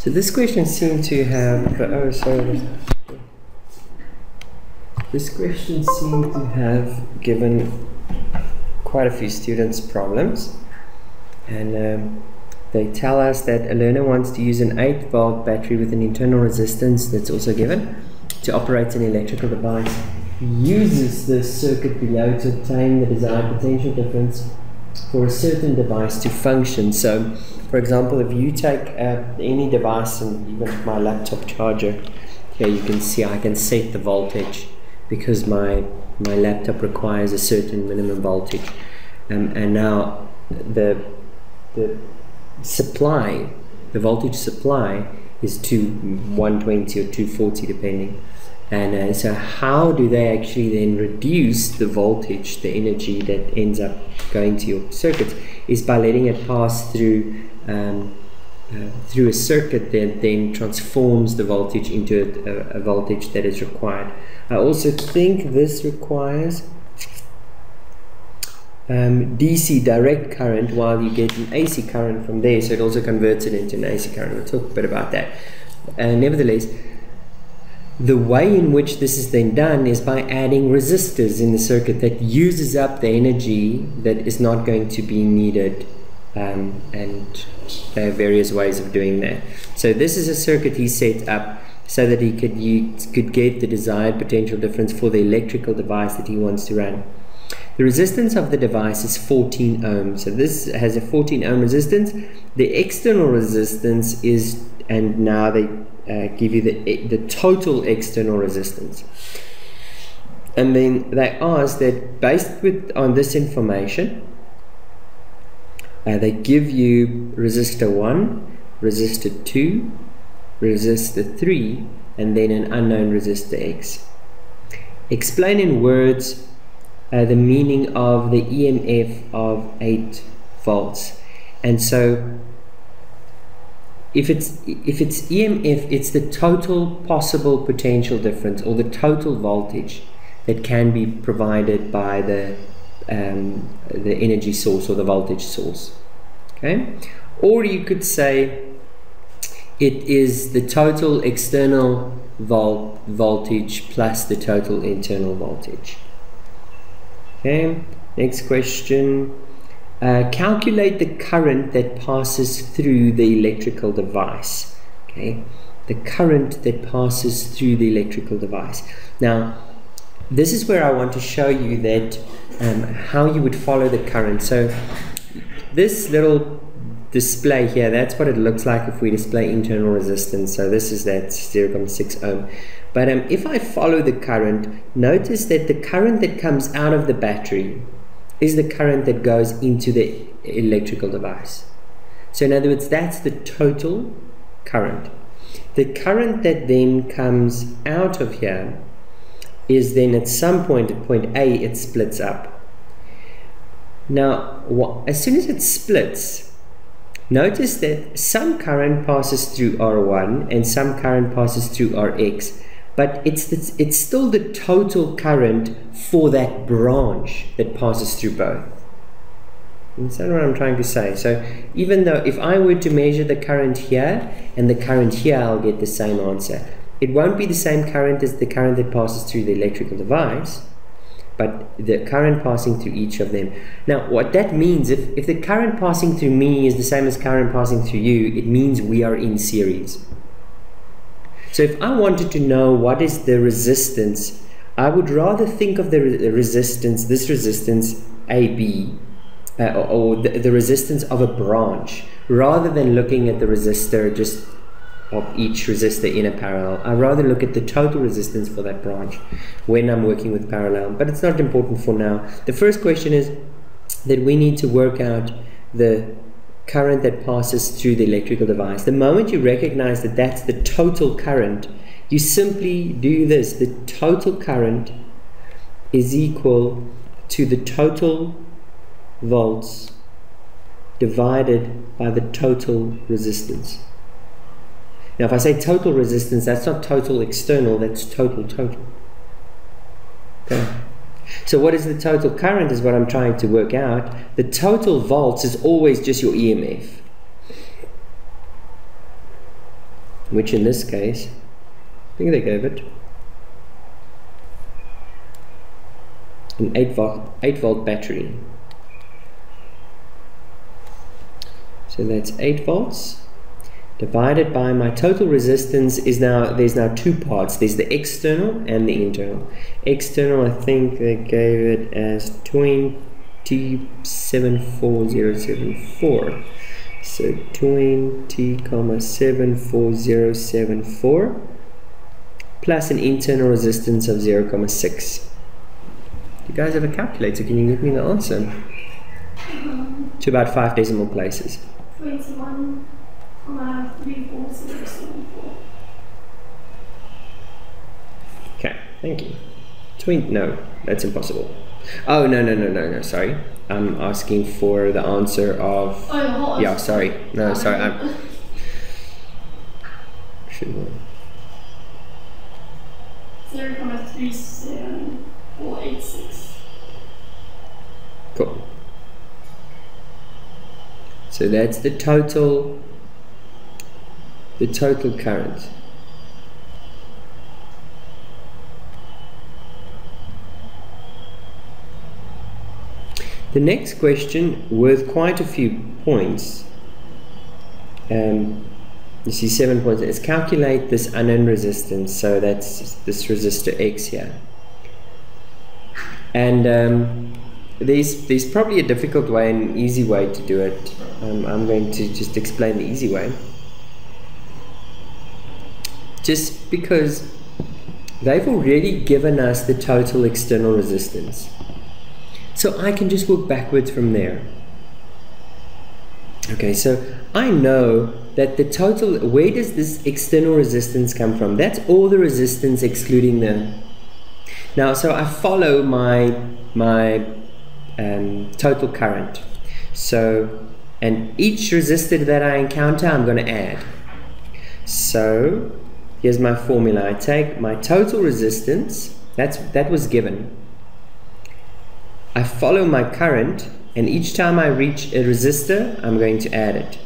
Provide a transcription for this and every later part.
So this question seemed to have, this question seemed to have given quite a few students problems, and they tell us that a learner wants to use an 8-volt battery with an internal resistance that's also given to operate an electrical device. He uses this circuit below to obtain the desired potential difference for a certain device to function. So, for example, if you take any device, and even my laptop charger, here you can see I can set the voltage because my laptop requires a certain minimum voltage, and now the supply, the voltage supply is to 120 or 240 depending. And so how do they actually then reduce the voltage, the energy that ends up going to your circuit, is by letting it pass through a circuit that then transforms the voltage into a voltage that is required. I also think this requires DC direct current, while you get an AC current from there, so it also converts it into an AC current. We'll talk a bit about that. Nevertheless, the way in which this is then done is by adding resistors in the circuit that uses up the energy that is not going to be needed, and there are various ways of doing that. So this is a circuit he set up so that he could get the desired potential difference for the electrical device that he wants to run. The resistance of the device is 14 ohms. So this has a 14 ohm resistance. The external resistance is, and now they give you the total external resistance. And then they ask that based on this information, they give you resistor 1, resistor 2, resistor 3, and then an unknown resistor X. Explain in words the meaning of the EMF of 8 volts. And so if it's EMF, it's the total possible potential difference, or the total voltage that can be provided by the energy source or the voltage source. Okay, or you could say it is the total external voltage plus the total internal voltage. Okay, next question. Calculate the current that passes through the electrical device. Okay, the current that passes through the electrical device. Now, this is where I want to show you that how you would follow the current. So this little display here, that's what it looks like if we display internal resistance. So this is that 0.6 ohm. But if I follow the current, notice that the current that comes out of the battery is the current that goes into the electrical device. So in other words, that's the total current. The current that then comes out of here is then at some point, at point A, it splits up. Now, as soon as it splits, notice that some current passes through R1 and some current passes through Rx, but it's still the total current for that branch that passes through both. Understand what I'm trying to say? So even though if I were to measure the current here and the current here, I'll get the same answer. It won't be the same current as the current that passes through the electrical device, but the current passing through each of them. Now, what that means, if the current passing through me is the same as current passing through you, it means we are in series. So if I wanted to know what is the resistance, I would rather think of the resistance, this resistance AB, or the resistance of a branch, rather than looking at the resistor just of each resistor in a parallel. I rather look at the total resistance for that branch when I'm working with parallel, but it's not important for now. The first question is that we need to work out the current that passes through the electrical device. The moment you recognize that that's the total current, you simply do this. The total current is equal to the total volts divided by the total resistance. Now, if I say total resistance, that's not total external, that's total. Okay. So what is the total current is what I'm trying to work out. The total volts is always just your EMF. which in this case, I think they gave it an 8 volt battery. So that's 8 volts divided by my total resistance is now, there's now two parts. There's the external and the internal. External, I think they gave it as 20,74074. So 20,74074 plus an internal resistance of 0,6. You guys have a calculator? Can you give me the answer? To about 5 decimal places. 21,34074. Okay, thank you. No, that's impossible. Oh, no, sorry. I'm asking for the answer of... Oh, yeah, sorry. No, sorry. Should 0,37486. Cool. So that's the total current. The next question, worth quite a few points, you see 7 points, is calculate this unknown resistance. So that's this resistor X here. And there's probably a difficult way and an easy way to do it. I'm going to just explain the easy way. Just because they've already given us the total external resistance. So I can just work backwards from there. Okay, so I know that the total, where does this external resistance come from? That's all the resistance excluding the... Now, so I follow my total current. So, and each resistor that I encounter, I'm going to add. So, here's my formula. I take my total resistance, that was given. I follow my current, and each time I reach a resistor, I'm going to add it.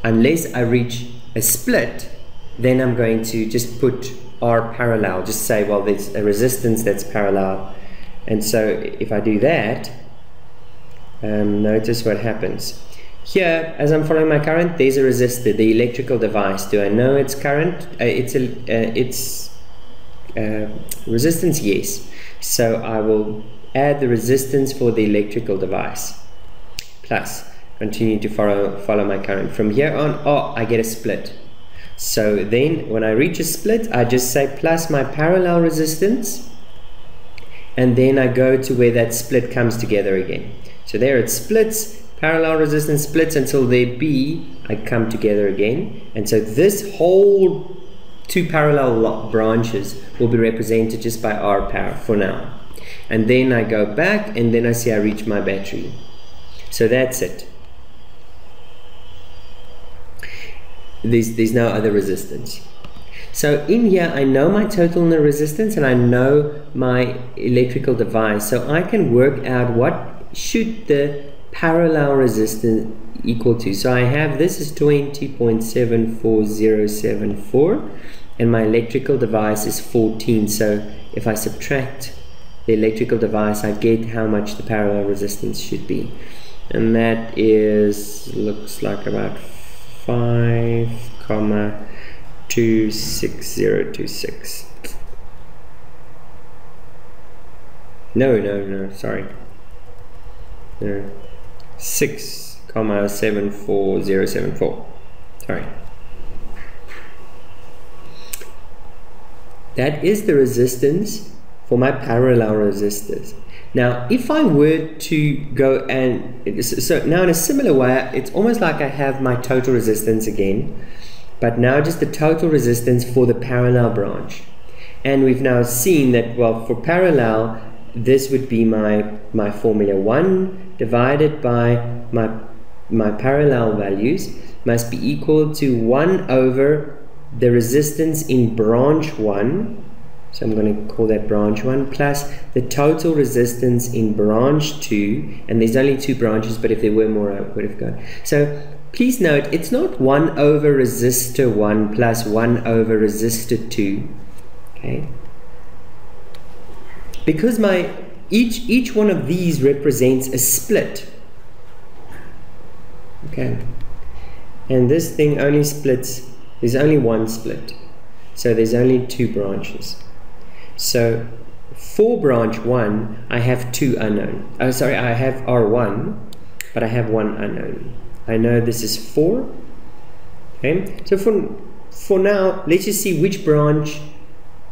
Unless I reach a split, then I'm going to just put R parallel, just say, well, there's a resistance that's parallel. And so if I do that, notice what happens. Here, as I'm following my current, there's a resistor, the electrical device. Do I know its current? It's resistance, yes. So I will add the resistance for the electrical device. Plus, continue to follow my current. From here on, I get a split. So then, when I reach a split, I just say plus my parallel resistance, and then I go to where that split comes together again. So there it splits, parallel resistance splits until there B, I come together again. And so this whole two parallel branches will be represented just by R power for now. And then I go back, and then I see I reach my battery. So that's it. There's no other resistance. So in here, I know my total resistance, and I know my electrical device. So I can work out what should the parallel resistance equal to. So I have, this is 20.74074, and my electrical device is 14. So if I subtract the electrical device, I get how much the parallel resistance should be. And that is, looks like about 5,26026. No, sorry. No. 6,74074. Sorry. That is the resistance for my parallel resistors. Now, if I were to go and, so now in a similar way, it's almost like I have my total resistance again, but now just the total resistance for the parallel branch. And we've now seen that, well, for parallel, this would be my formula 1 divided by my parallel values must be equal to 1 over the resistance in branch 1. So I'm going to call that branch 1 plus the total resistance in branch 2, and there's only 2 branches, but if there were more I would have gone. So please note, it's not 1 over resistor 1 plus 1 over resistor 2. Okay? Because each one of these represents a split. Okay? And this thing only splits, there's only one split. So there's only 2 branches. So for branch 1, I have 2 unknown. Oh, sorry, I have R1, but I have 1 unknown. I know this is 4. Okay, so for now, let's just see which branch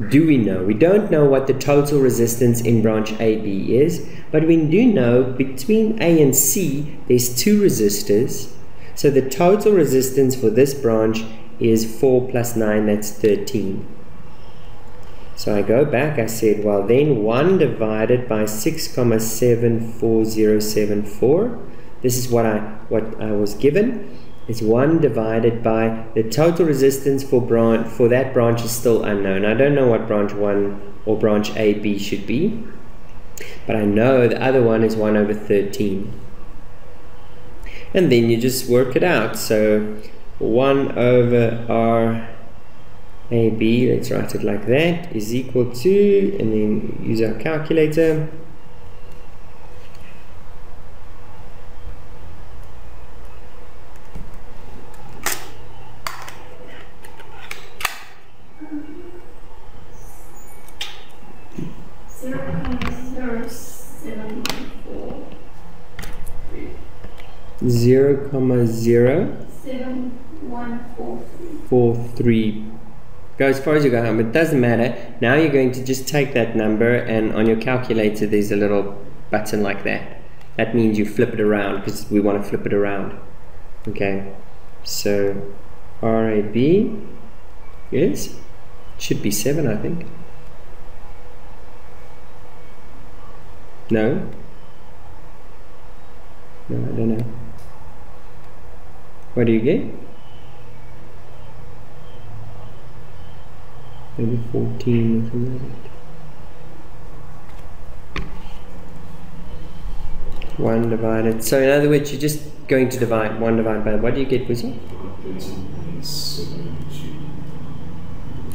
do we know. We don't know what the total resistance in branch AB is, but we do know between A and C, there's 2 resistors. So the total resistance for this branch is 4 plus 9, that's 13. So I go back, I said, well then 1 divided by 6,74074. This is what I was given. It's 1 divided by the total resistance for that branch is still unknown. I don't know what branch 1 or branch AB should be, but I know the other one is 1 over 13. And then you just work it out. So 1 over RAB, let's write it like that, is equal to, and then use our calculator. Zero comma 0.7143. Go as far as you go home, it doesn't matter. Now you're going to just take that number, and on your calculator there's a little button like that. That means you flip it around, because we want to flip it around. Okay, so RAB is, should be 7, I think. No? No, I don't know. What do you get? Maybe 14 or something like that. 1 divided. So in other words, you're just going to divide 1 divided by, what do you get, Wizzy?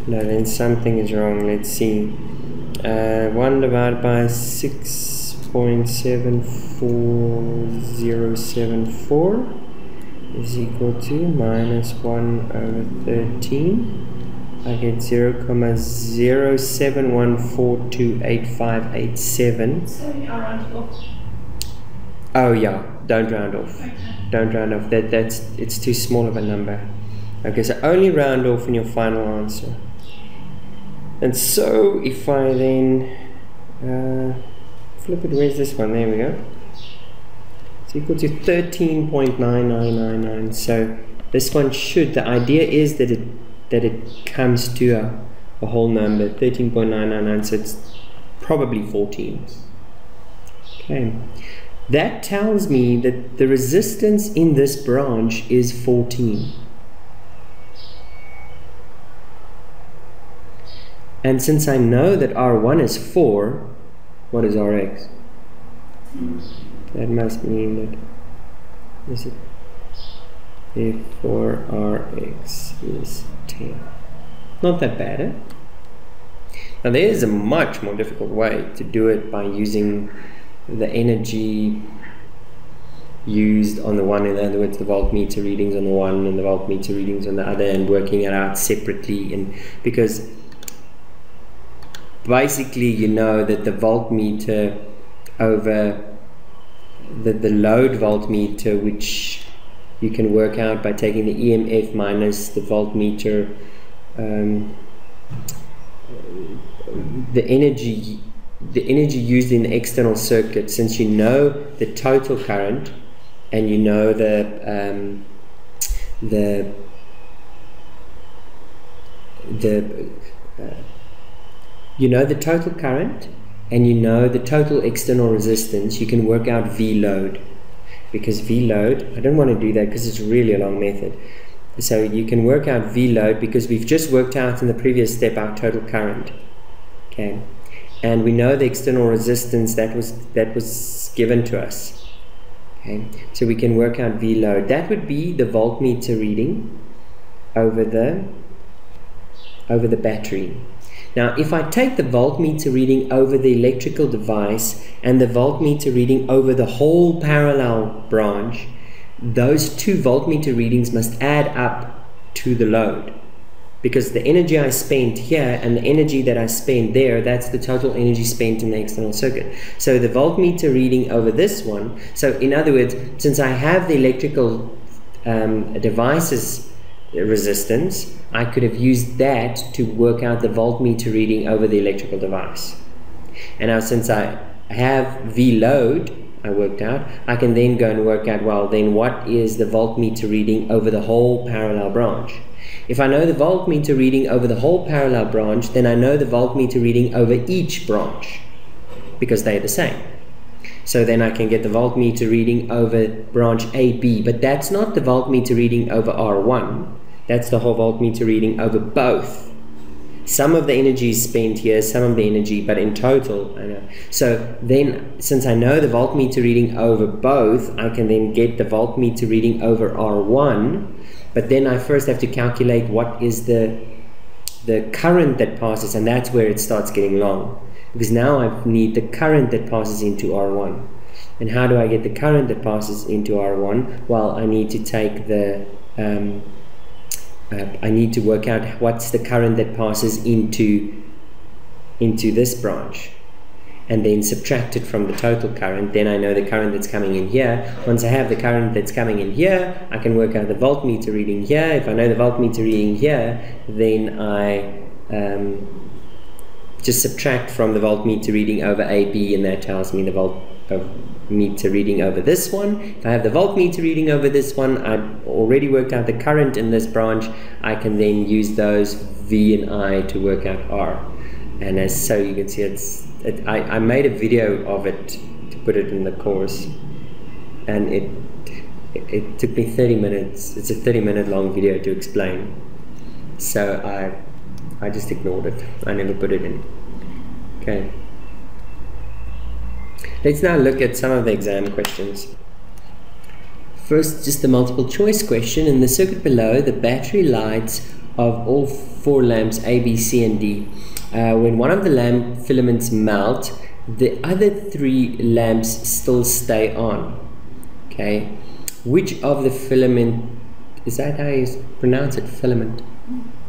No, then something is wrong. Let's see. 1 divided by 6.74074 is equal to minus 1 over 13. I get 0.0714285887. So you are round off. Oh yeah, don't round off. Okay. Don't round off. It's too small of a number. Okay, so only round off in your final answer. And so if I then flip it, where's this one? There we go. It's equal to 13.9999. So this one should, the idea is that it comes to a whole number, 13.999, so it's probably 14. Okay, that tells me that the resistance in this branch is 14. And since I know that R1 is 4, what is Rx? That must mean that, is it? Therefore Rx is 10. Not that bad, eh? Now there is a much more difficult way to do it by using the energy used on the one, in other words the voltmeter readings on the one and the voltmeter readings on the other, and working it out separately. And because basically you know that the voltmeter over the load voltmeter, which you can work out by taking the EMF minus the voltmeter, the energy used in the external circuit, since you know the total current and you know you know the total current and you know the total external resistance, you can work out V load. Because V load, I don't want to do that because it's really a long method. So you can work out V load because we've just worked out in the previous step our total current. Okay, and we know the external resistance that was given to us. Okay, so we can work out V load. That would be the voltmeter reading over the battery. Now, if I take the voltmeter reading over the electrical device and the voltmeter reading over the whole parallel branch, those two voltmeter readings must add up to the load. Because the energy I spent here and the energy that I spent there, that's the total energy spent in the external circuit. So the voltmeter reading over this one, so in other words, since I have the electrical device's resistance, I could have used that to work out the voltmeter reading over the electrical device. And now since I have V load, I worked out, I can then go and work out, well, then what is the voltmeter reading over the whole parallel branch? If I know the voltmeter reading over the whole parallel branch, then I know the voltmeter reading over each branch, because they're the same. So then I can get the voltmeter reading over branch AB, but that's not the voltmeter reading over R1. That's the whole voltmeter reading over both. Some of the energy is spent here, some of the energy, but in total, I know. So then, since I know the voltmeter reading over both, I can then get the voltmeter reading over R1, but then I first have to calculate what is the current that passes, and that's where it starts getting long. Because now I need the current that passes into R1. And how do I get the current that passes into R1? Well, I need to take the I need to work out what's the current that passes into this branch, and then subtract it from the total current. Then I know the current that's coming in here. Once I have the current that's coming in here, I can work out the voltmeter reading here. If I know the voltmeter reading here, then I just subtract from the voltmeter reading over AB, and that tells me the voltmeter reading over this one. If I have the voltmeter reading over this one, I've already worked out the current in this branch. I can then use those V and I to work out R. And as so you can see, I made a video of it to put it in the course, and it took me 30 minutes. It's a 30-minute long video to explain. So I just ignored it. I never put it in. Okay. Let's now look at some of the exam questions. First, just the multiple choice question. In the circuit below, the battery lights of all 4 lamps A, B, C, and D. When one of the lamp filaments melt, the other 3 lamps still stay on. Okay. Which of the filament, is that how you pronounce it, filament?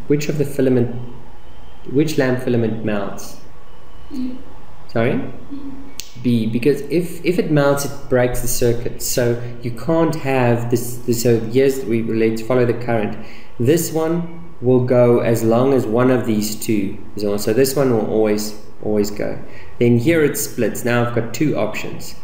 Which lamp filament melts? Sorry? B, because if it melts, it breaks the circuit. So you can't have this so yes, we relate to follow the current. This one will go as long as one of these 2 is on. So this one will always go. Then here it splits. Now I've got 2 options.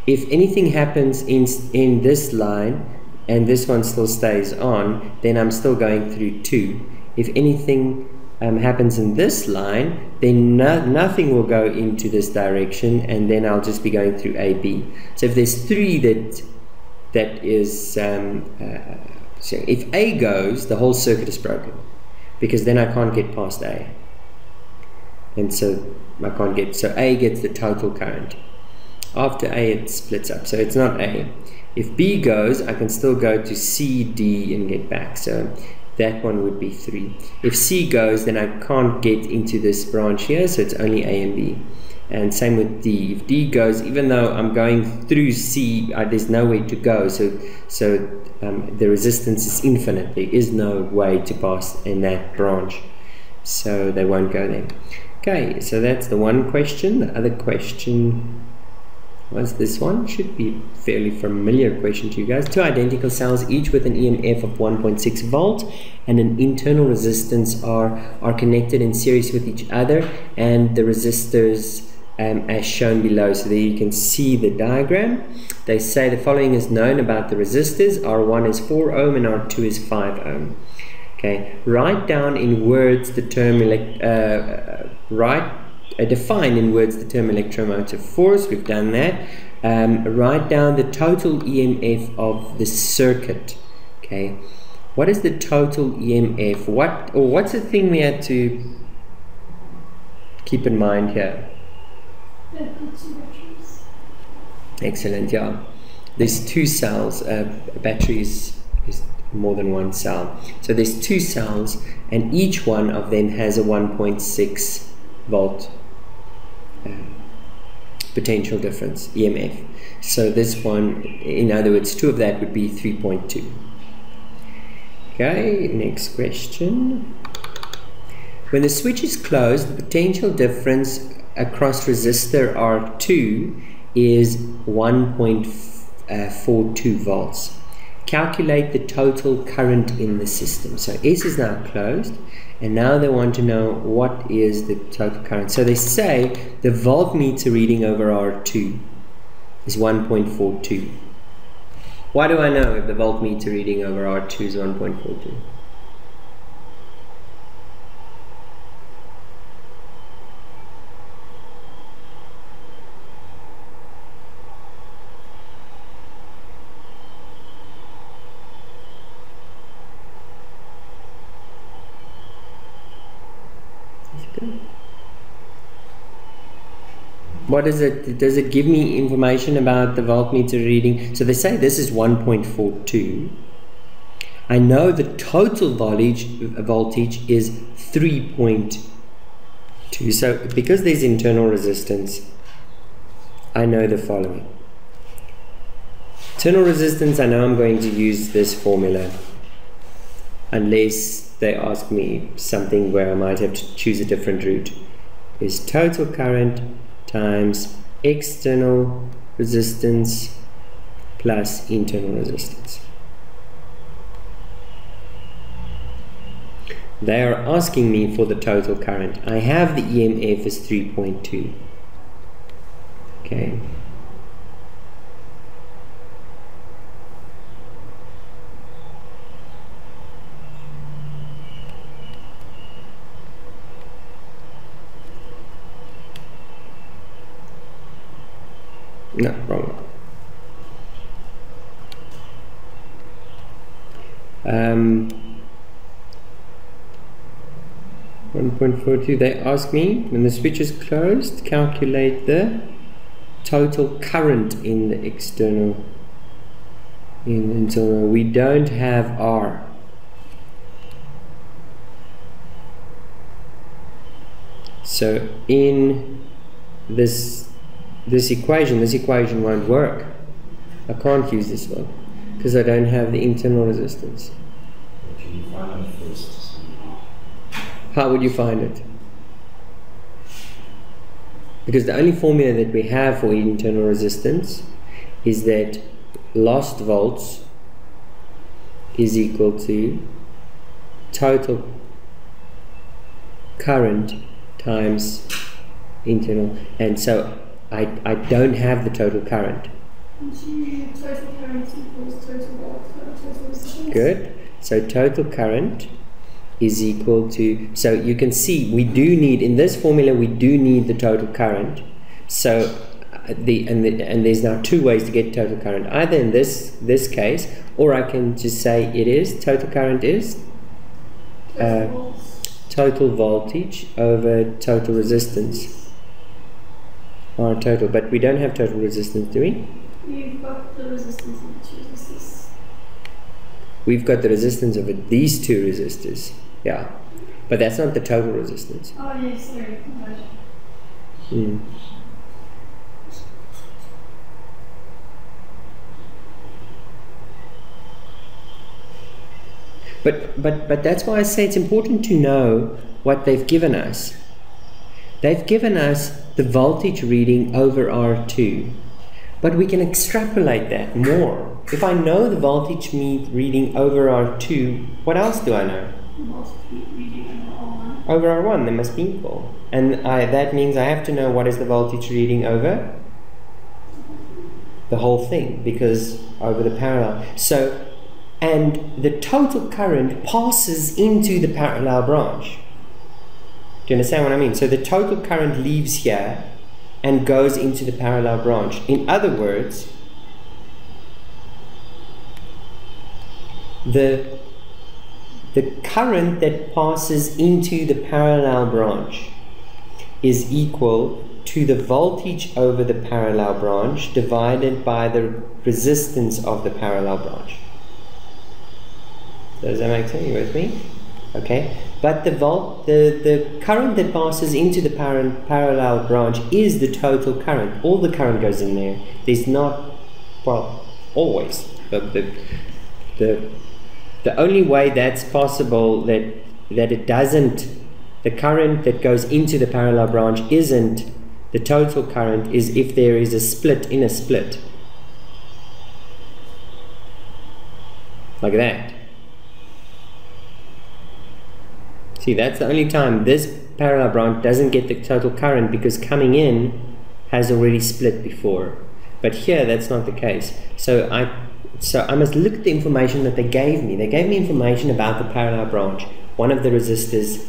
If anything happens in this line and this one still stays on, then I'm still going through 2. If anything happens in this line, then nothing will go into this direction, and then I'll just be going through AB. So if there's 3 that is so if A goes, the whole circuit is broken, because then I can't get past A, and so I can't get, so A gets the total current. After A, it splits up, so it's not A. If B goes, I can still go to C, D, and get back. So that one would be 3. If C goes, then I can't get into this branch here, so it's only A and B. And same with D. If D goes, even though I'm going through C, there's no way to go, so the resistance is infinite. There is no way to pass in that branch, so they won't go there. Okay, so that's the one question. The other question was this one. Should be a fairly familiar question to you guys. 2 identical cells, each with an EMF of 1.6 volt and an internal resistance are connected in series with each other, and the resistors as shown below. So there you can see the diagram. They say the following is known about the resistors. R1 is 4 ohm and R2 is 5 ohm. Okay, write down in words the term define in words the term electromotive force. We've done that. Write down the total EMF of the circuit. Okay, what is the total EMF? What's the thing we had to keep in mind here? Excellent, yeah. there's two cells. A battery is more than one cell. So there's two cells, and each one of them has a 1.6 volt potential difference, EMF. So this one, in other words, two of that would be 3.2. Okay, next question. When the switch is closed, the potential difference across resistor R2 is 1.42 volts. Calculate the total current in the system. So S is now closed, and now they want to know what is the total current. So they say the voltmeter reading over R2 is 1.42. Why do I know if the voltmeter reading over R2 is 1.42? What is it? Does it give me information about the voltmeter reading? So they say this is 1.42. I know the total voltage is 3.2. So because there's internal resistance, I know the following. Internal resistance, I know I'm going to use this formula, unless they ask me something where I might have to choose a different route, is total current times external resistance plus internal resistance. They are asking me for the total current. I have the EMF as 3.2. Okay. No, wrong. 1.42. They ask me, when the switch is closed, calculate the total current in the external. Internal. We don't have R. So in this equation won't work. I can't use this one because I don't have the internal resistance. Can you find it first? How would you find it? Because the only formula that we have for internal resistance is that lost volts is equal to total current times internal, and so I don't have the total current. Total current equals total volt, total resistance. Good. So total current is equal to, so you can see we do need, in this formula we do need the total current. So and there's now two ways to get total current, either in this case, or I can just say it is, total current is total voltage over total resistance. Or total, but we don't have total resistance, do we? You've got the resistance of the two resistors. We've got the resistance of these two resistors, yeah, but that's not the total resistance. Oh yes, sorry. But that's why I say it's important to know what they've given us. They've given us the voltage reading over R2, but we can extrapolate that more. If I know the voltage reading over R2, what else do I know? Reading over R1. Over R1, they must be equal. And that means I have to know what is the voltage reading over the whole thing, because over the parallel. So, and the total current passes into the parallel branch. Do you understand what I mean? So the total current leaves here and goes into the parallel branch. In other words, the current that passes into the parallel branch is equal to the voltage over the parallel branch divided by the resistance of the parallel branch. Does that make sense? You with me? Okay. But the current that passes into the parallel branch is the total current. All the current goes in there. There's not, well, always. But the only way that's possible that it doesn't, the current that goes into the parallel branch isn't the total current, is if there is a split in a split. Like that. See, that's the only time this parallel branch doesn't get the total current, because coming in has already split before. But here, that's not the case. So I must look at the information that they gave me. They gave me information about the parallel branch, one of the resistors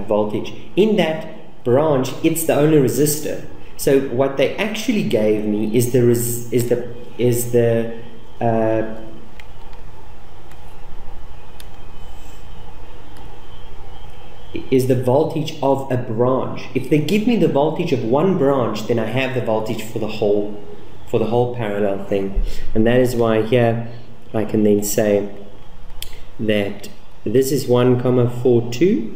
voltage. In that branch, it's the only resistor. So what they actually gave me is the voltage of a branch. If they give me the voltage of one branch, then I have the voltage for the whole parallel thing. And that is why here I can then say that this is 1,42,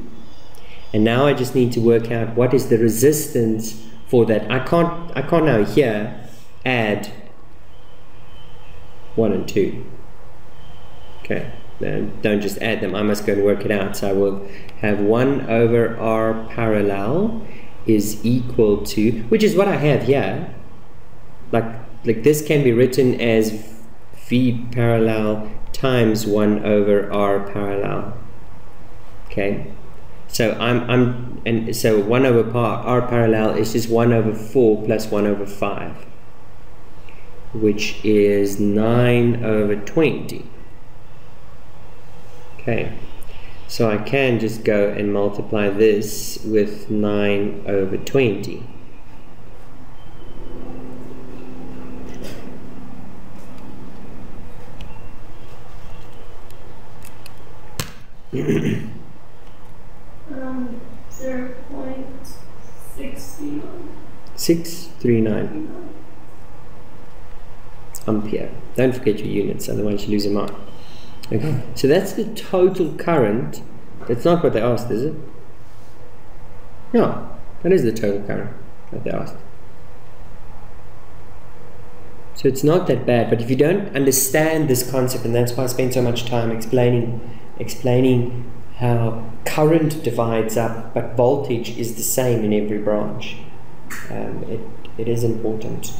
and now I just need to work out what is the resistance for that. I can't now here add 1 and 2. Okay. Don't just add them, I must go and work it out. So I will have 1 over R parallel is equal to, which is what I have here. Like this can be written as V parallel times 1 over R parallel. Okay, so so 1 over R parallel is just 1 over 4 plus 1 over 5, which is 9 over 20. Okay, so I can just go and multiply this with 9 over 20. .639. 639 ampere. Don't forget your units, otherwise you lose your mark. Okay, so that's the total current. That's not what they asked, is it? No, that is the total current that they asked. So it's not that bad, but if you don't understand this concept, and that's why I spent so much time explaining how current divides up, but voltage is the same in every branch. It is important,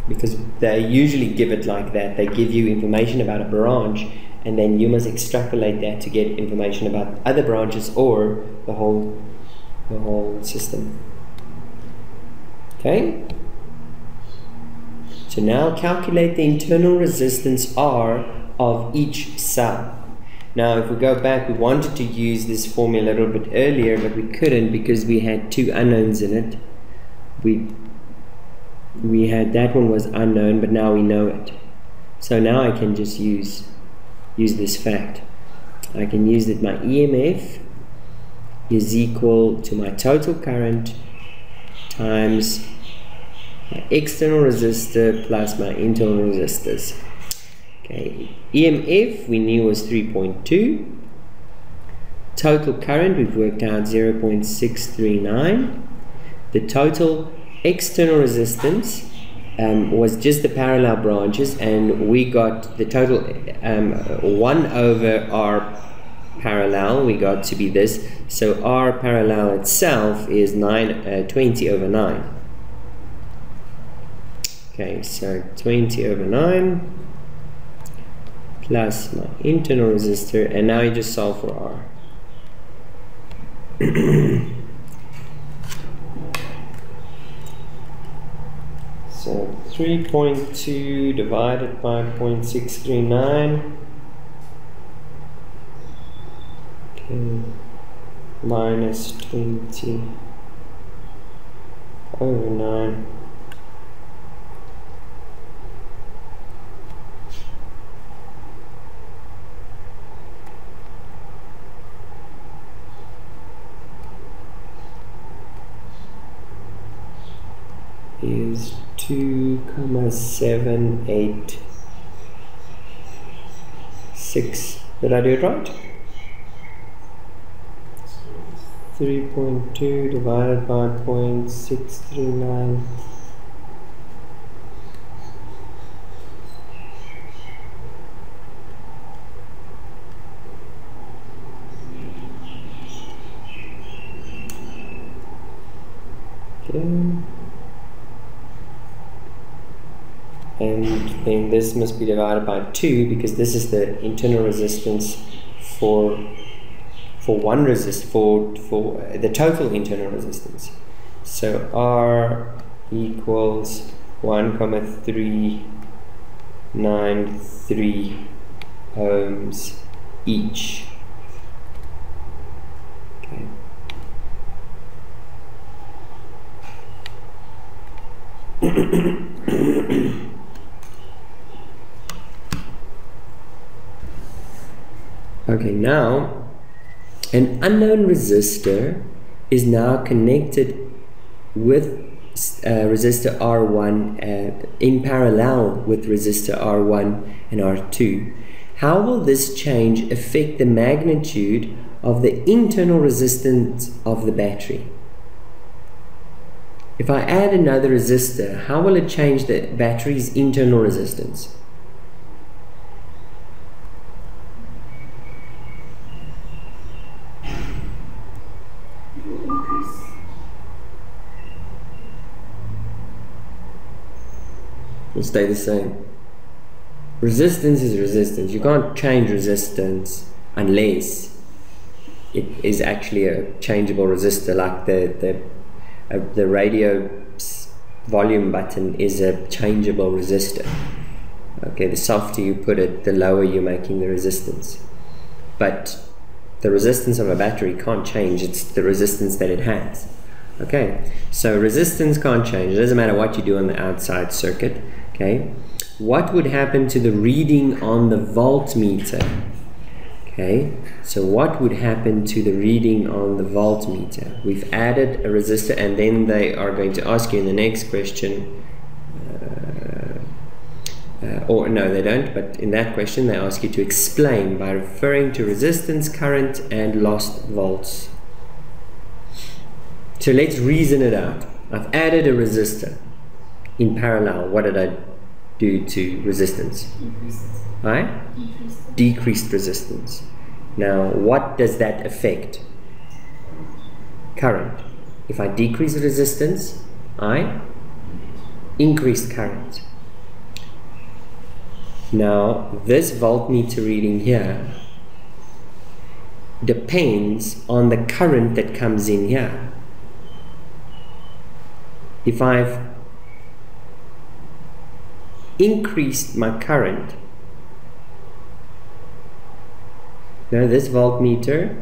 because they usually give it like that. They give you information about a branch, and then you must extrapolate that to get information about other branches or the whole system. Okay? So now calculate the internal resistance R of each cell. Now if we go back, we wanted to use this formula a little bit earlier, but we couldn't because we had two unknowns in it. We had, that one was unknown, but now we know it. So now I can just use this fact. I can use that my EMF is equal to my total current times my external resistor plus my internal resistors. Okay, EMF we knew was 3.2. Total current we've worked out 0.639. The total external resistance was just the parallel branches, and we got the total 1 over R parallel we got to be this. So R parallel itself is 20 over 9. Okay, so 20 over 9 plus my internal resistor, and now you just solve for R. So 3.2 divided by 0.639, okay, minus 20 over 9. is 2,786. Did I do it right? 3.2 divided by 0.639. And then this must be divided by 2 because this is the internal resistance for one for the total internal resistance. So R equals 1,393 ohms each. Okay. Okay, now an unknown resistor is now connected with resistor R1 in parallel with resistor R1 and R2. How will this change affect the magnitude of the internal resistance of the battery? If I add another resistor, how will it change the battery's internal resistance? Will stay the same. Resistance is resistance. You can't change resistance unless it is actually a changeable resistor, like the radio volume button is a changeable resistor. Okay, the softer you put it, the lower you're making the resistance. But the resistance of a battery can't change. It's the resistance that it has. Okay, so resistance can't change. It doesn't matter what you do on the outside circuit. Okay, what would happen to the reading on the voltmeter? Okay, so what would happen to the reading on the voltmeter? We've added a resistor, and then they are going to ask you in the next question, or no, they don't, but in that question they ask you to explain by referring to resistance, current, and lost volts. So let's reason it out. I've added a resistor in parallel. What did I do to resistance? Right? Decreased resistance. Now, what does that affect? Current. If I decrease resistance, I increase current. Now, this voltmeter reading here depends on the current that comes in here. If I've increased my current, now this voltmeter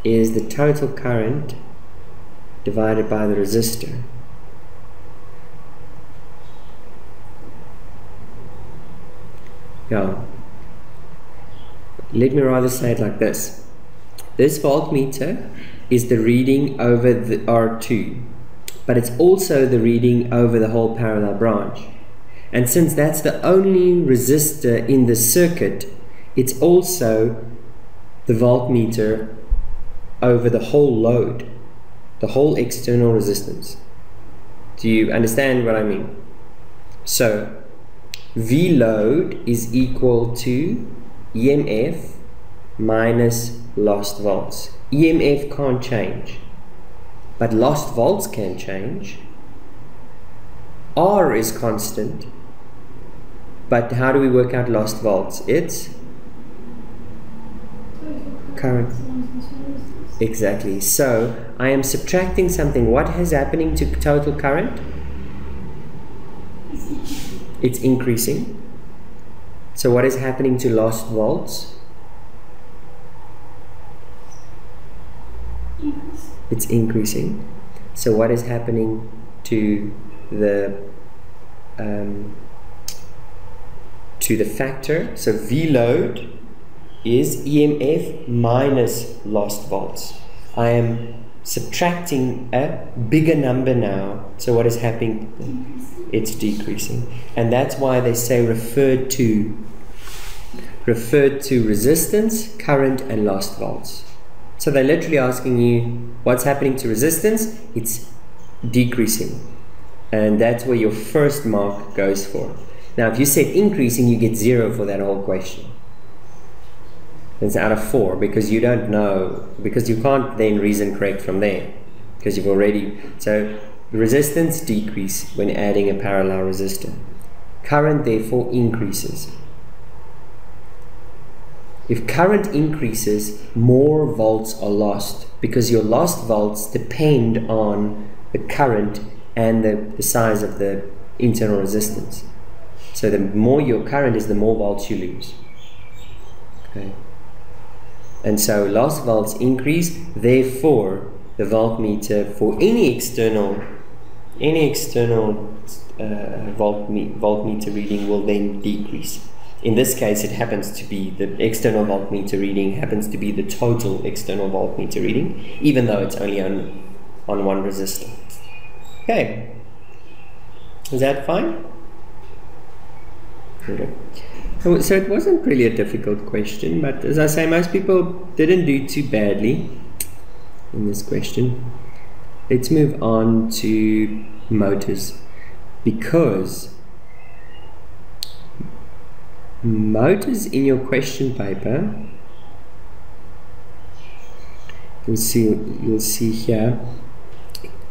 is the total current divided by the resistor. Now, let me rather say it like this. This voltmeter is the reading over the R2, but it's also the reading over the whole parallel branch. And since that's the only resistor in the circuit, it's also the voltmeter over the whole load, the whole external resistance. Do you understand what I mean? So V load is equal to EMF minus lost volts. EMF can't change, but lost volts can change. R is constant, but how do we work out lost volts? It's current. Exactly. So I am subtracting something. What is happening to total current? It's increasing. So what is happening to lost volts? It's increasing. So what is happening to the factor? So V load is EMF minus lost volts. I am subtracting a bigger number now. So what is happening? It's decreasing. And that's why they say referred to resistance, current, and lost volts. So they're literally asking you what's happening to resistance. It's decreasing. And that's where your first mark goes for. Now if you said increasing, you get 0 for that whole question. It's out of 4 because you don't know, because you can't then reason correct from there, because you've already, so resistance decrease when adding a parallel resistor. Current therefore increases. If current increases, more volts are lost because your lost volts depend on the current and the size of the internal resistance. So the more your current is, the more volts you lose. Okay. And so lost volts increase, therefore the voltmeter for any external voltmeter reading will then decrease. In this case, it happens to be the external voltmeter reading happens to be the total external voltmeter reading, even though it's only on one resistor. Okay, is that fine? Okay. So it wasn't really a difficult question, but as I say, most people didn't do too badly in this question. Let's move on to motors, because motors in your question paper, you'll see here,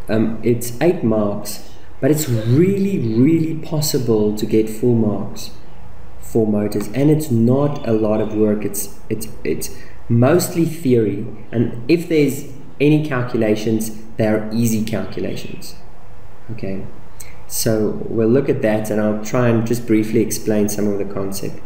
it's 8 marks, but it's really possible to get full marks for motors, and it's not a lot of work. It's mostly theory, and if there's any calculations, they are easy calculations. Okay, so we'll look at that, and I'll try and just briefly explain some of the concept.